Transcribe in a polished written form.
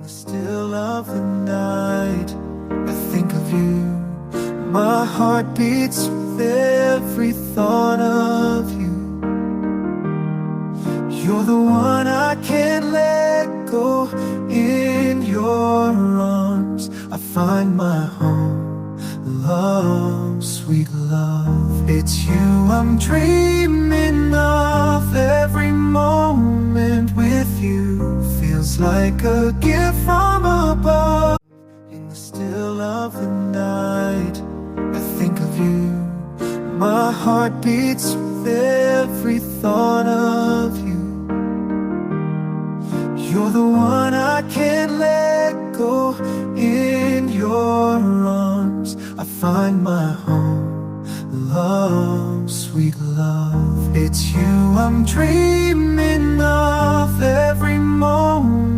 the still of the night, I think of you. My heart beats with every thought of you. You're the one I can't let go. In your arms I find my home. Love, sweet love, it's you I'm dreaming of. Every moment with you feels like a gift from above. In the still of the night, I think of you. My heart beats with every thought of you. You're the one I can't let go. In your arms I find my home. Love, sweet love, it's you I'm dreaming of. Every moment